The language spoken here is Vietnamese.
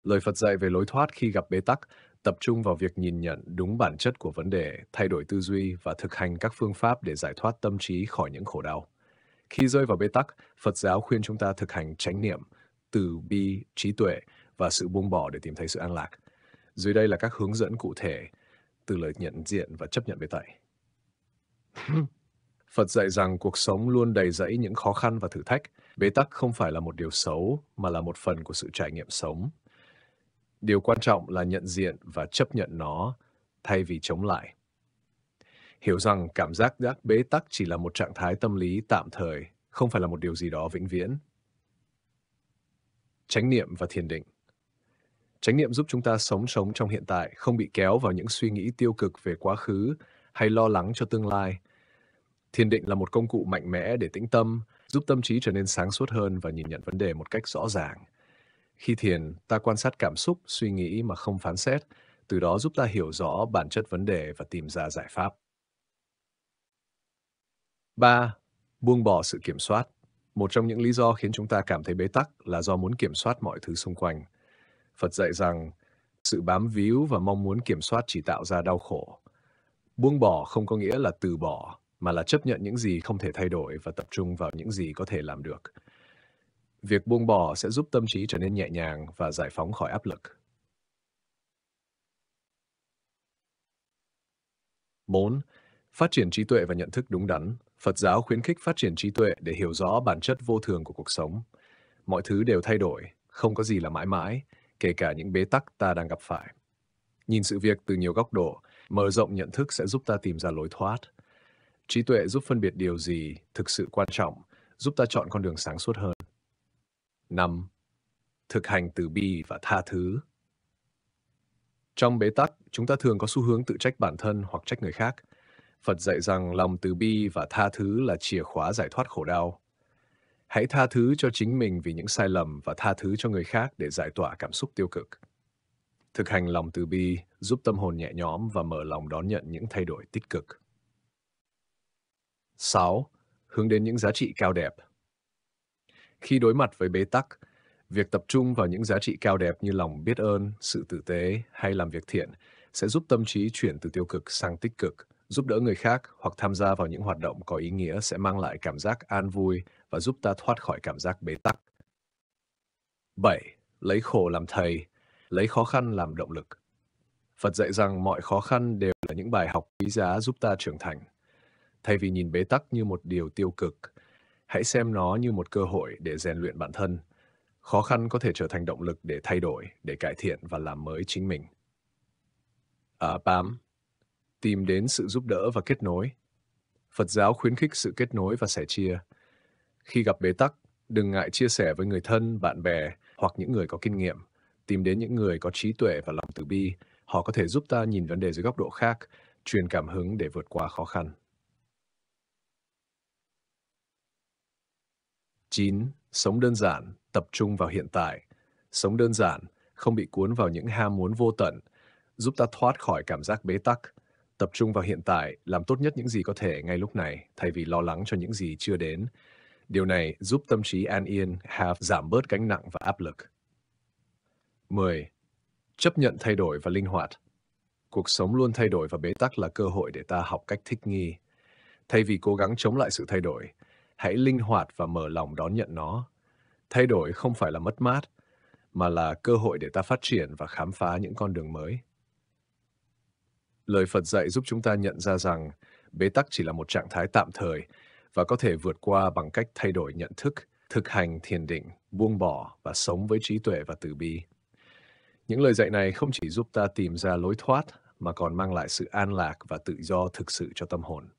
Lời Phật dạy về lối thoát khi gặp bế tắc tập trung vào việc nhìn nhận đúng bản chất của vấn đề, thay đổi tư duy và thực hành các phương pháp để giải thoát tâm trí khỏi những khổ đau. Khi rơi vào bế tắc, Phật giáo khuyên chúng ta thực hành chánh niệm, từ bi, trí tuệ và sự buông bỏ để tìm thấy sự an lạc. Dưới đây là các hướng dẫn cụ thể từ lời nhận diện và chấp nhận bế tắc. Phật dạy rằng cuộc sống luôn đầy rẫy những khó khăn và thử thách. Bế tắc không phải là một điều xấu, mà là một phần của sự trải nghiệm sống. Điều quan trọng là nhận diện và chấp nhận nó, thay vì chống lại. Hiểu rằng cảm giác bế tắc chỉ là một trạng thái tâm lý tạm thời, không phải là một điều gì đó vĩnh viễn. Chánh niệm và thiền định. Chánh niệm giúp chúng ta sống trong hiện tại, không bị kéo vào những suy nghĩ tiêu cực về quá khứ hay lo lắng cho tương lai. Thiền định là một công cụ mạnh mẽ để tĩnh tâm, giúp tâm trí trở nên sáng suốt hơn và nhìn nhận vấn đề một cách rõ ràng. Khi thiền, ta quan sát cảm xúc, suy nghĩ mà không phán xét, từ đó giúp ta hiểu rõ bản chất vấn đề và tìm ra giải pháp. 3. Buông bỏ sự kiểm soát. Một trong những lý do khiến chúng ta cảm thấy bế tắc là do muốn kiểm soát mọi thứ xung quanh. Phật dạy rằng sự bám víu và mong muốn kiểm soát chỉ tạo ra đau khổ. Buông bỏ không có nghĩa là từ bỏ, mà là chấp nhận những gì không thể thay đổi và tập trung vào những gì có thể làm được. Việc buông bỏ sẽ giúp tâm trí trở nên nhẹ nhàng và giải phóng khỏi áp lực. 4. Phát triển trí tuệ và nhận thức đúng đắn. Phật giáo khuyến khích phát triển trí tuệ để hiểu rõ bản chất vô thường của cuộc sống. Mọi thứ đều thay đổi, không có gì là mãi mãi, kể cả những bế tắc ta đang gặp phải. Nhìn sự việc từ nhiều góc độ, mở rộng nhận thức sẽ giúp ta tìm ra lối thoát. Trí tuệ giúp phân biệt điều gì thực sự quan trọng, giúp ta chọn con đường sáng suốt hơn. 5. Thực hành từ bi và tha thứ. Trong bế tắc, chúng ta thường có xu hướng tự trách bản thân hoặc trách người khác. Phật dạy rằng lòng từ bi và tha thứ là chìa khóa giải thoát khổ đau. Hãy tha thứ cho chính mình vì những sai lầm và tha thứ cho người khác để giải tỏa cảm xúc tiêu cực. Thực hành lòng từ bi giúp tâm hồn nhẹ nhõm và mở lòng đón nhận những thay đổi tích cực. 6. Hướng đến những giá trị cao đẹp. Khi đối mặt với bế tắc, việc tập trung vào những giá trị cao đẹp như lòng biết ơn, sự tử tế hay làm việc thiện sẽ giúp tâm trí chuyển từ tiêu cực sang tích cực, giúp đỡ người khác hoặc tham gia vào những hoạt động có ý nghĩa sẽ mang lại cảm giác an vui và giúp ta thoát khỏi cảm giác bế tắc. 7. Lấy khổ làm thầy, lấy khó khăn làm động lực. Phật dạy rằng mọi khó khăn đều là những bài học quý giá giúp ta trưởng thành. Thay vì nhìn bế tắc như một điều tiêu cực, hãy xem nó như một cơ hội để rèn luyện bản thân. Khó khăn có thể trở thành động lực để thay đổi, để cải thiện và làm mới chính mình. 8. Tìm đến sự giúp đỡ và kết nối. Phật giáo khuyến khích sự kết nối và sẻ chia. Khi gặp bế tắc, đừng ngại chia sẻ với người thân, bạn bè hoặc những người có kinh nghiệm. Tìm đến những người có trí tuệ và lòng từ bi. Họ có thể giúp ta nhìn vấn đề dưới góc độ khác, truyền cảm hứng để vượt qua khó khăn. 9. Sống đơn giản, tập trung vào hiện tại. Sống đơn giản, không bị cuốn vào những ham muốn vô tận, giúp ta thoát khỏi cảm giác bế tắc. Tập trung vào hiện tại, làm tốt nhất những gì có thể ngay lúc này, thay vì lo lắng cho những gì chưa đến. Điều này giúp tâm trí an yên, giảm bớt gánh nặng và áp lực. 10. Chấp nhận thay đổi và linh hoạt. Cuộc sống luôn thay đổi và bế tắc là cơ hội để ta học cách thích nghi. Thay vì cố gắng chống lại sự thay đổi, hãy linh hoạt và mở lòng đón nhận nó. Thay đổi không phải là mất mát, mà là cơ hội để ta phát triển và khám phá những con đường mới. Lời Phật dạy giúp chúng ta nhận ra rằng bế tắc chỉ là một trạng thái tạm thời và có thể vượt qua bằng cách thay đổi nhận thức, thực hành thiền định, buông bỏ và sống với trí tuệ và từ bi. Những lời dạy này không chỉ giúp ta tìm ra lối thoát mà còn mang lại sự an lạc và tự do thực sự cho tâm hồn.